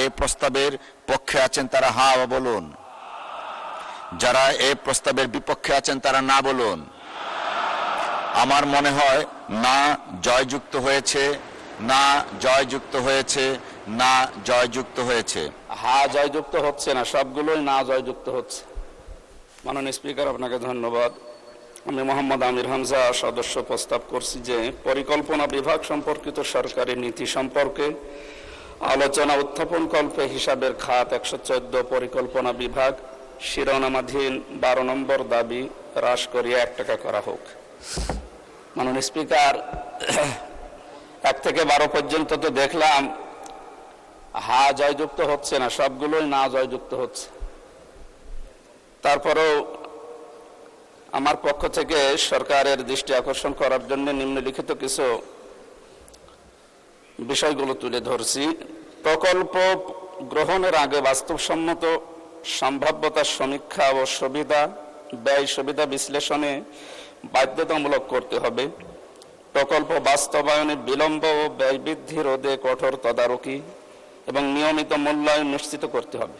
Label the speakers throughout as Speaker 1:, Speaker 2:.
Speaker 1: এই প্রস্তাবের পক্ষে আছেন তারা হ্যাঁ বলুন, যারা এই প্রস্তাবের বিপক্ষে আছেন তারা না বলুন। আমার মনে হয় না জয়যুক্ত হয়েছে, না জয়যুক্ত হয়েছে, না জয়যুক্ত হয়েছে।
Speaker 2: হ্যাঁ জয়যুক্ত হচ্ছে না, সবগুলোই না জয়যুক্ত হচ্ছে। মাননীয় স্পিকার, আপনাকে ধন্যবাদ। আমি মোহাম্মদ আমির হামজা সদস্য প্রস্তাব করছি যে পরিকল্পনা বিভাগ সম্পর্কিত সরকারি নীতি সম্পর্কে আলোচনা উত্থাপন কল্পে হিসাবের খাত 114 পরিকল্পনা বিভাগ শিরোনামাধীন 12 নম্বর দাবি হ্রাস করিয়ে 1 টাকা করা হোক। মাননীয় স্পিকার, 1 থেকে 12 পর্যন্ত তো দেখলাম হ্যাঁ জয়যুক্ত হচ্ছে না, সবগুলোই না জয়যুক্ত হচ্ছে। তারপরেও আমার পক্ষ থেকে সরকারের দৃষ্টি আকর্ষণ করার জন্য নিম্নলিখিত কিছু বিষয়গুলো তুলে ধরছি। প্রকল্প গ্রহণের আগে বাস্তবসম্মত সম্ভাব্যতার সমীক্ষা ও সুবিধা ব্যয় সুবিধা বিশ্লেষণে বাধ্যতামূলক করতে হবে। প্রকল্প বাস্তবায়নে বিলম্ব ও ব্যয় বৃদ্ধি রোধে কঠোর তদারকি এবং নিয়মিত মূল্যায়ন নিশ্চিত করতে হবে।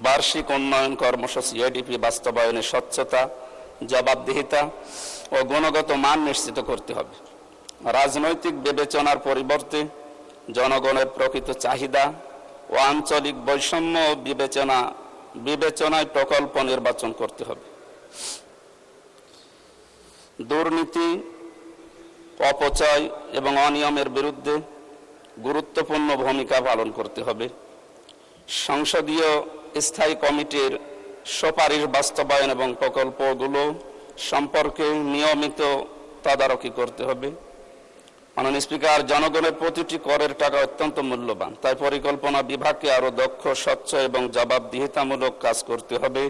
Speaker 2: বার্ষিক উন্নয়ন কর্মসূচি এডিপি বাস্তবায়নে স্বচ্ছতা, জবাবদিহিতা ও গুণগত মান নিশ্চিত করতে হবে। রাজনৈতিক বিবেচনার পরিবর্তে জনগণের প্রকৃত চাহিদা ও আঞ্চলিক বৈষম্য বিবেচনায় প্রকল্প নির্বাচন করতে হবে। দুর্নীতি, অপচয় এবং অনিয়মের বিরুদ্ধে গুরুত্বপূর্ণ ভূমিকা পালন করতে হবে। সংসদীয় স্থায়ী কমিটির সুপারিশ বাস্তবায়ন এবং প্রকল্পগুলো সম্পর্কে নিয়মিত তদারকি করতে হবে। মাননীয় স্পিকার, জনগণের প্রতিটি করের টাকা অত্যন্ত মূল্যবান, তাই পরিকল্পনা বিভাগকে আরো দক্ষ, স্বচ্ছ এবং জবাবদিহিতামূলক কাজ করতে হবে।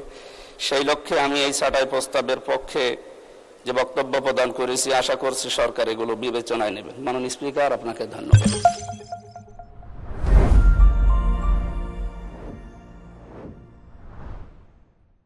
Speaker 2: সেই লক্ষ্যে আমি এই ছাঁটাই প্রস্তাবের পক্ষে যে বক্তব্য প্রদান করেছি, আশা করছি সরকার এগুলো বিবেচনায় নেবেন। মাননীয় স্পিকার, আপনাকে ধন্যবাদ।